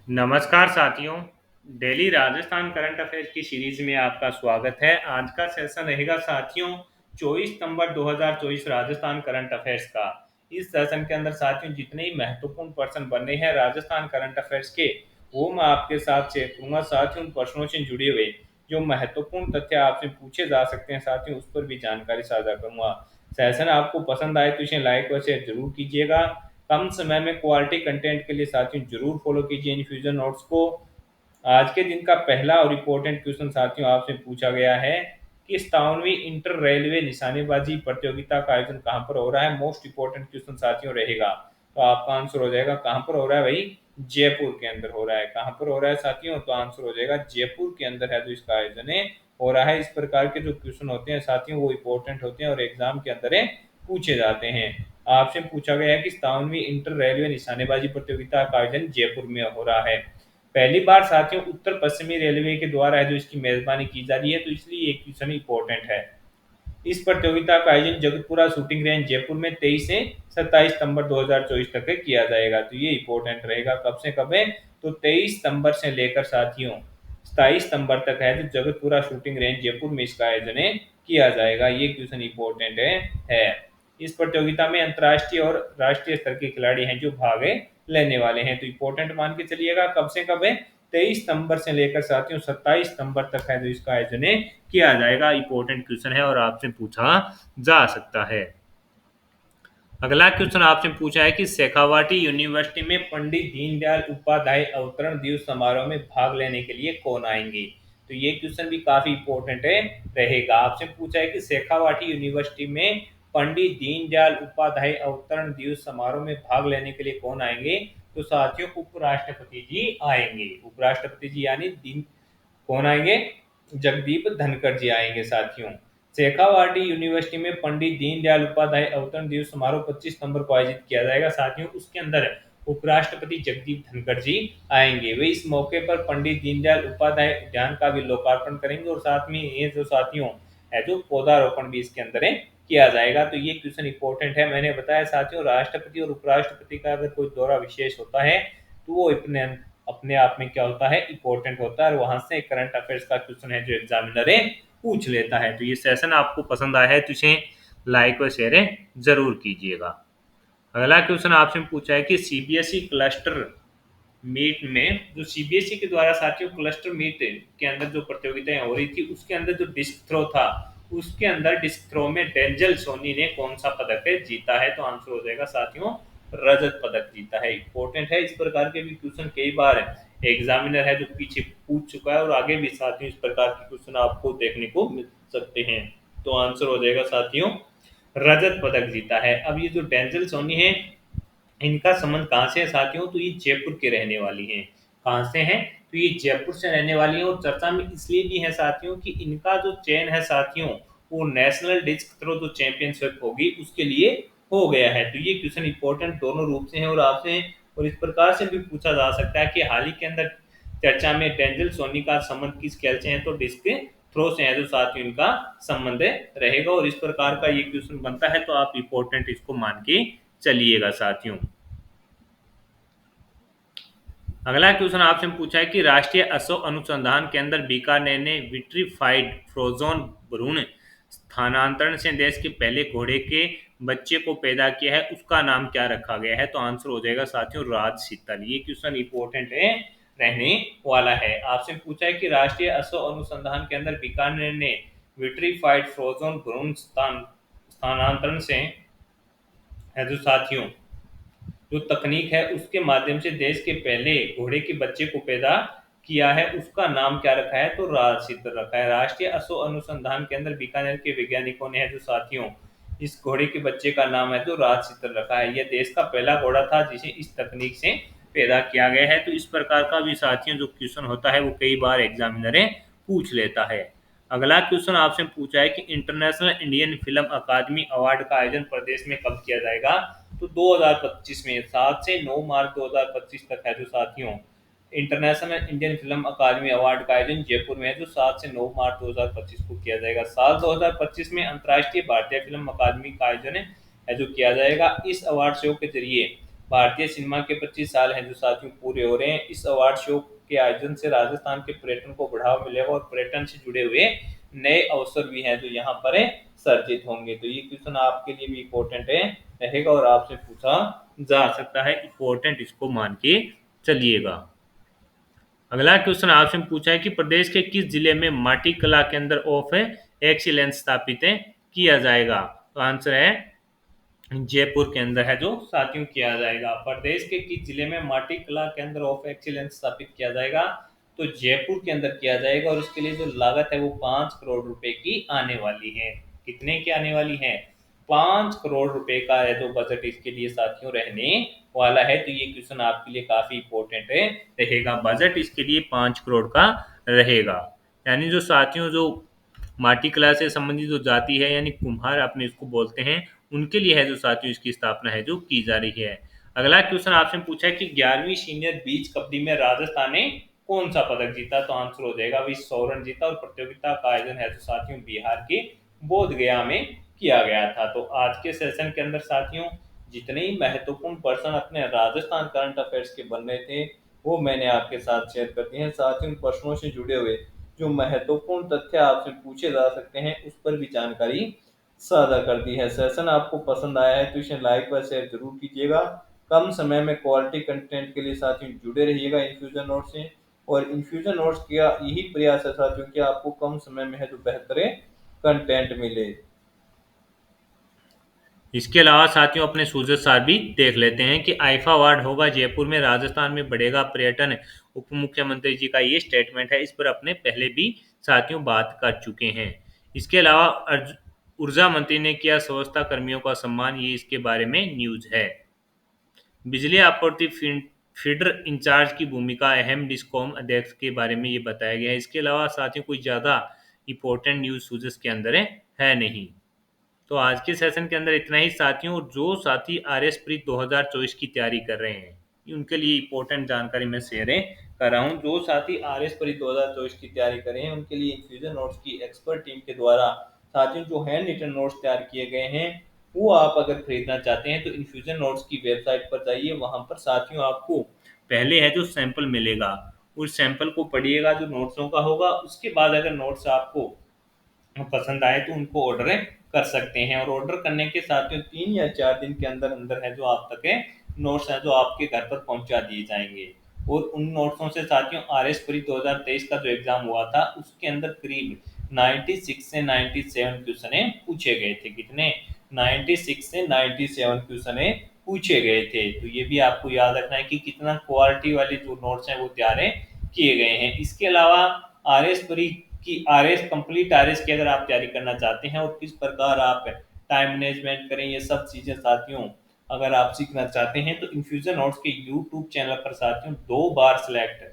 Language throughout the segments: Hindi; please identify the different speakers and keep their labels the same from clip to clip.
Speaker 1: नमस्कार साथियों। डेली राजस्थान करंट अफेयर्स की सीरीज में आपका स्वागत है। आज का सेशन रहेगा साथियों 24 सितंबर 2024 राजस्थान करंट अफेयर्स का। इस सेशन के अंदर साथियों जितने ही महत्वपूर्ण प्रश्न बने हैं राजस्थान करंट अफेयर्स के, वो मैं आपके साथ शेयर करूंगा। साथियों उन प्रश्नों से जुड़े हुए जो महत्वपूर्ण तथ्य आपसे पूछे जा सकते हैं साथियों, उस पर भी जानकारी साझा करूंगा। सेशन आपको पसंद आए तो इसे लाइक व शेयर जरूर कीजिएगा। कम समय में क्वालिटी कंटेंट के लिए साथियों जरूर फॉलो कीजिए इन फ्यूजन नोट्स को। आज के दिन का पहला और इम्पोर्टेंट क्वेश्चन साथियों आपसे पूछा गया है कि 57वीं इंटर रेलवे निशानेबाजी प्रतियोगिता का आयोजन कहां पर हो रहा है। मोस्ट इंपोर्टेंट क्वेश्चन साथियों रहेगा, तो आपका आंसर हो जाएगा कहां पर हो रहा है भाई, जयपुर के अंदर हो रहा है। कहां पर हो रहा है साथियों, तो आंसर हो जाएगा जयपुर के अंदर है जो इसका आयोजन है हो रहा है। इस प्रकार के जो क्वेश्चन होते हैं साथियों वो इंपॉर्टेंट होते हैं और एग्जाम के अंदर पूछे जाते हैं। आपसे पूछा गया है कि 57वीं इंटर रेलवे निशानेबाजी प्रतियोगिता का आयोजन जयपुर में हो रहा है। पहली बार साथियों उत्तर पश्चिमी रेलवे के द्वारा है जो इसकी मेजबानी की जा रही है, तो इसलिए ये क्वेश्चन इंपॉर्टेंट है। इस प्रतियोगिता का आयोजन जगतपुरा शूटिंग रेंज जयपुर में 23 से 27 सितंबर 2024 तक किया जाएगा। तो ये इंपॉर्टेंट रहेगा, कब से कब है, तो 23 सितंबर से लेकर साथियों 27 सितंबर तक है जो जगतपुरा शूटिंग रेंज जयपुर में इसका आयोजन किया जाएगा। ये क्वेश्चन इंपॉर्टेंट है। इस प्रतियोगिता में अंतर्राष्ट्रीय और राष्ट्रीय स्तर के खिलाड़ी हैं जो भाग लेने वाले हैं, तो इंपॉर्टेंट मान के चलिएगा। कब से कब है, 23 सितंबर से लेकर साथियों 27 सितंबर तक है जो इसका आयोजन किया जाएगा। इंपॉर्टेंट क्वेश्चन है और आपसे पूछा जा सकता है। अगला क्वेश्चन आपसे पूछा है कि शेखावाटी यूनिवर्सिटी में पंडित दीनदयाल उपाध्याय अवतरण दिवस समारोह में भाग लेने के लिए कौन आएंगे। तो ये क्वेश्चन भी काफी इंपॉर्टेंट रहेगा। आपसे पूछा है कि शेखावाटी यूनिवर्सिटी में पंडित दीनदयाल उपाध्याय अवतरण दिवस समारोह में भाग लेने के लिए कौन आएंगे। तो साथियों उपराष्ट्रपति जी आएंगे। उपराष्ट्रपति जी यानी दीन कौन आएंगे, जगदीप धनखड़ जी आएंगे साथियों। शेखावाटी यूनिवर्सिटी में पंडित दीनदयाल उपाध्याय अवतरण दिवस समारोह 25 सितंबर को आयोजित किया जाएगा साथियों। उसके अंदर उपराष्ट्रपति जगदीप धनखड़ जी आएंगे। वे इस मौके पर पंडित दीनदयाल उपाध्याय उद्यान का भी लोकार्पण करेंगे और साथ में ये जो साथियों है जो पौधारोपण भी इसके अंदर किया जाएगा। तो ये क्वेश्चन इंपॉर्टेंट है। मैंने बताया साथियों राष्ट्रपति और उपराष्ट्रपति का अगर कोई दौरा विशेष होता है तो वो अपने अपने आप में क्या होता है, इंपॉर्टेंट होता है और वहां से करंट अफेयर्स का क्वेश्चन है जो एग्जामिनर पूछ लेता है। तो ये सेशन आपको पसंद आया है तो इसे लाइक और शेयर जरूर कीजिएगा। अगला क्वेश्चन आपसे पूछा है कि सीबीएसई क्लस्टर मीट में जो सीबीएसई के द्वारा साथियों क्लस्टर मीट के अंदर जो प्रतियोगिताएं हो रही थी उसके अंदर जो डिस्क थ्रो था, उसके अंदर डिस्क थ्रो में डेंजल सोनी ने कौन सा पदक जीता है। तो आंसर हो जाएगा साथियों रजत पदक जीता है। इंपॉर्टेंट है। इस प्रकार के भी क्वेश्चन कई बार एग्जामिनर है जो पीछे पूछ चुका है और आगे भी साथियों इस प्रकार के क्वेश्चन आपको देखने को मिल सकते हैं। तो आंसर हो जाएगा साथियों रजत पदक जीता है। अब ये जो डेंजल सोनी है इनका संबंध कहाँ से है साथियों, तो ये जयपुर के रहने वाली हैं। कहाँ से हैं, तो ये जयपुर से रहने वाली हैं और चर्चा में इसलिए भी है साथियों कि इनका जो चयन है साथियों वो नेशनल डिस्क थ्रो जो चैंपियनशिप होगी उसके लिए हो गया है। तो ये क्वेश्चन इंपॉर्टेंट दोनों रूप से है और आपसे और इस प्रकार से भी पूछा जा सकता है कि हाल ही के अंदर चर्चा में डेंजल सोनी का संबंध किस खेल से है, तो डिस्क थ्रो से है जो साथियों इनका संबंध रहेगा और इस प्रकार का ये क्वेश्चन बनता है। तो आप इंपॉर्टेंट इसको मान के चलिएगा साथियों। अगला क्वेश्चन आपसे पूछा है कि राष्ट्रीय अश्व अनुसंधान केंद्र बीकानेर ने विट्रीफाइड फ्रोजन भ्रूण स्थानांतरण से देश के पहले घोड़े के बच्चे को पैदा किया है, उसका नाम क्या रखा गया है। तो आंसर हो जाएगा साथियों राज शीतल। ये क्वेश्चन इंपॉर्टेंट रहने वाला है। आपसे पूछा है कि राष्ट्रीय अश्व अनुसंधान केंद्र बीकानेर ने विट्रीफाइड फ्रोजन भ्रूण स्थानांतरण से है जो साथियों जो तकनीक है उसके माध्यम से देश के पहले घोड़े के बच्चे को पैदा किया है, उसका नाम क्या रखा है, तो राज शीतल रखा है। राष्ट्रीय अश्व अनुसंधान केंद्र बीकानेर के वैज्ञानिकों ने है जो साथियों इस घोड़े के बच्चे का नाम है जो राज शीतल रखा है। यह देश का पहला घोड़ा था जिसे इस तकनीक से पैदा किया गया है। तो इस प्रकार का भी साथियों जो क्वेश्चन होता है वो कई बार एग्जामिनर पूछ लेता है। अगला क्वेश्चन आपसे पूछा है कि इंटरनेशनल इंडियन फिल्म अकादमी अवार्ड का आयोजन प्रदेश में कब किया जाएगा। तो 2025 में 7 से 9 मार्च 2025 तक है जो साथियों इंटरनेशनल इंडियन फिल्म अकादमी अवार्ड का आयोजन जयपुर में है जो 7 से 9 मार्च 2025 को किया जाएगा। साल 2025 में अंतर्राष्ट्रीय भारतीय फिल्म अकादमी का आयोजन है जो किया जाएगा। इस अवार्ड शो के जरिए भारतीय सिनेमा के 25 साल हैं जो साथियों पूरे हो रहे हैं। इस अवार्ड शो के आयोजन से राजस्थान के पर्यटन को बढ़ावा मिलेगा और पर्यटन से जुड़े हुए नए अवसर भी हैं जो यहाँ पर सर्जित होंगे। तो ये क्वेश्चन आपके लिए भी इम्पोर्टेंट है रहेगा और आपसे पूछा जा सकता है, इम्पोर्टेंट इसको मान के चलिएगा। अगला क्वेश्चन आपसे पूछा है कि प्रदेश के किस जिले में माटी कला केंद्र ऑफ एक्सीलेंस स्थापित किया जाएगा। तो आंसर है जयपुर के अंदर है जो साथियों किया जाएगा। प्रदेश के किस जिले में माटी कला केंद्र ऑफ एक्सीलेंस स्थापित किया जाएगा। तो जयपुर के अंदर किया जाएगा और उसके लिए जो लागत है वो 5 करोड़ रुपए की आने वाली है। कितने की आने वाली है? 5 करोड़ रुपए का है जो बजट इसके लिए साथियों रहने वाला है। तो ये क्वेश्चन आपके लिए काफी इंपॉर्टेंट है रहेगा। बजट इसके लिए 5 करोड़ का रहेगा। यानी जो साथियों जो माटी कला से संबंधित जो जाति है यानी कुम्हार अपने इसको बोलते हैं, उनके लिए है जो साथियों इसकी स्थापना है जो की जा रही है। अगला क्वेश्चन आपसे पूछा है कि 11वीं सीनियर बीच कबड्डी में राजस्थान ने कौन सा पदक जीता। तो आंसर हो जाएगा विश्व स्वर्ण जीता और प्रतियोगिता का आयोजन है जो साथियों बिहार के बोध गया में किया गया था। तो आज के सेशन के अंदर साथियों जितने ही महत्वपूर्ण पर्सन अपने राजस्थान करंट अफेयर्स के बन रहे थे वो मैंने आपके साथ शेयर कर दिए हैं। साथ ही उन प्रश्नों से जुड़े हुए जो महत्वपूर्ण तथ्य आपसे पूछे जा सकते हैं उस पर भी जानकारी साझा कर दी है। सेशन आपको पसंद आया है तो इसे लाइक व शेयर जरूर कीजिएगा। कम समय में क्वालिटी कंटेंट के लिए साथियों जुड़े रहिएगा इन्फ्यूजन नोट्स से। और इन्फ्यूजन नोट्स का यही प्रयास है साथियों कि आपको कम समय में है जो बेहतर कंटेंट मिले। इसके अलावा साथियों अपने सूझे सार भी देख लेते हैं कि आईफा अवार्ड होगा जयपुर में, राजस्थान में बढ़ेगा पर्यटन। उप मुख्यमंत्री जी का ये स्टेटमेंट है, इस पर अपने पहले भी साथियों बात कर चुके हैं। इसके अलावा ऊर्जा मंत्री ने किया स्वच्छता कर्मियों का सम्मान, ये इसके बारे में न्यूज है। बिजली आपूर्ति फीडर इंचार्ज की भूमिका अहम, डिस्कॉम अध्यक्ष के बारे में ये बताया गया है। इसके अलावा साथियों कोई ज़्यादा इंपॉर्टेंट न्यूज सूझस के अंदर है नहीं। तो आज के सेशन के अंदर इतना ही साथियों। जो साथी आर एस प्री 2024 की तैयारी कर रहे हैं उनके लिए इंपॉर्टेंट जानकारी मैं शेयर कर रहा हूँ। जो साथी आर एस प्री 2024 की तैयारी कर रहे हैं उनके लिए इन्फ्यूजन नोट्स की एक्सपर्ट टीम के द्वारा साथियों जो हैंड रिटन नोट्स तैयार किए गए हैं वो आप अगर खरीदना चाहते हैं तो इन्फ्यूजन नोट्स की वेबसाइट पर जाइए। वहां पर साथियों आपको पहले है जो सैंपल मिलेगा, उस सैंपल को पढ़िएगा जो नोट्सों का होगा। उसके बाद अगर नोट्स आपको पसंद आए तो उनको ऑर्डर कर सकते हैं। और ऑर्डर करने के साथ में 3 या 4 दिन के अंदर अंदर है जो आप तक है नोट्स है जो आपके घर पर पहुंचा दिए जाएंगे। और उन नोट्सों से साथियों आर एस परी 2023 का जो एग्जाम हुआ था उसके अंदर करीब 96 से 97 क्वेश्चन पूछे गए थे। कितने? 96 से 97 क्वेश्चन पूछे गए थे। तो ये भी आपको याद रखना है कि कितना क्वालिटी वाले जो नोट्स हैं वो तैयार किए गए हैं। इसके अलावा आर एस परी कि R S complete R S की अगर आप तैयारी करना चाहते हैं और किस प्रकार आप टाइम मैनेजमेंट करें ये सब चीज़ें साथियों अगर आप सीखना चाहते हैं तो इन्फ्यूजन नोट्स के यूट्यूब चैनल पर साथियों 2 बार सिलेक्ट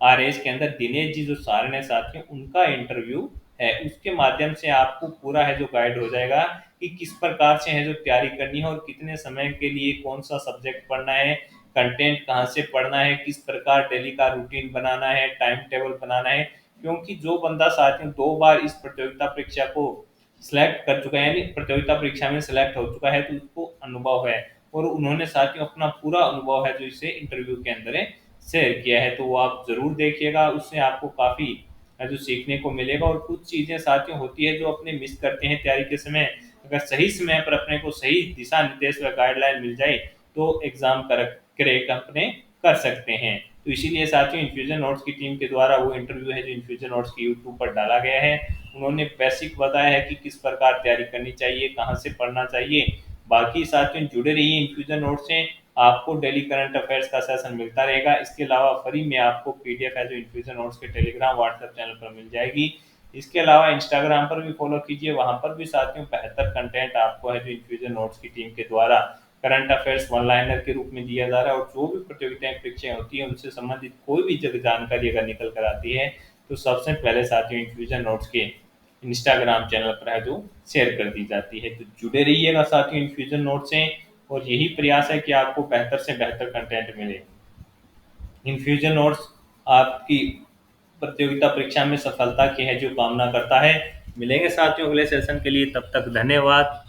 Speaker 1: आर एस के अंदर दिनेश जी जो सारण है साथियों उनका इंटरव्यू है। उसके माध्यम से आपको पूरा है जो गाइड हो जाएगा कि किस प्रकार से है जो तैयारी करनी है और कितने समय के लिए कौन सा सब्जेक्ट पढ़ना है, कंटेंट कहाँ से पढ़ना है, किस प्रकार डेली का रूटीन बनाना है, टाइम टेबल बनाना है। क्योंकि जो बंदा साथियों 2 बार इस प्रतियोगिता परीक्षा को सिलेक्ट कर चुका है यानी प्रतियोगिता परीक्षा में सिलेक्ट हो चुका है तो उसको अनुभव है और उन्होंने साथियों अपना पूरा अनुभव है जो इसे इंटरव्यू के अंदर शेयर किया है। तो वो आप जरूर देखिएगा, उससे आपको काफी जो सीखने को मिलेगा। और कुछ चीजें साथियों होती है जो अपने मिस करते हैं तैयारी के समय, अगर सही समय पर अपने को सही दिशा निर्देश व गाइडलाइन मिल जाए तो एग्जाम क्रैक अपने कर सकते हैं। तो इसीलिए साथियों इन्फ्यूजन नोट्स की टीम के द्वारा वो इंटरव्यू है जो इन्फ्यूजन नोट्स की यूट्यूब पर डाला गया है। उन्होंने बेसिक बताया है कि किस प्रकार तैयारी करनी चाहिए, कहाँ से पढ़ना चाहिए। बाकी साथियों जुड़े रहिए इन्फ्यूजन नोट्स से, आपको डेली करंट अफेयर्स का सेशन मिलता रहेगा। इसके अलावा फ्री में आपको पीडीएफ है जो इन्फ्यूजन नोट्स के टेलीग्राम व्हाट्सएप चैनल पर मिल जाएगी। इसके अलावा इंस्टाग्राम पर भी फॉलो कीजिए, वहां पर भी साथियों बेहतर कंटेंट आपको है जो इन्फ्यूजन नोट्स की टीम के द्वारा करंट अफेयर्स वन लाइनर के रूप में दिया जा रहा है। और जो भी प्रतियोगिताएं परीक्षाएं होती है उनसे संबंधित कोई भी जगह जानकारी अगर निकल कर आती है तो सबसे पहले साथियों इन्फ्यूजन नोट्स के इंस्टाग्राम चैनल पर है जो शेयर कर दी जाती है। तो जुड़े रहिएगा साथियों इन्फ्यूजन नोट से और यही प्रयास है कि आपको बेहतर से बेहतर कंटेंट मिले। इन्फ्यूजन नोट्स आपकी प्रतियोगिता परीक्षा में सफलता की है जो कामना करता है। मिलेंगे साथियों अगले सेशन के लिए, तब तक धन्यवाद।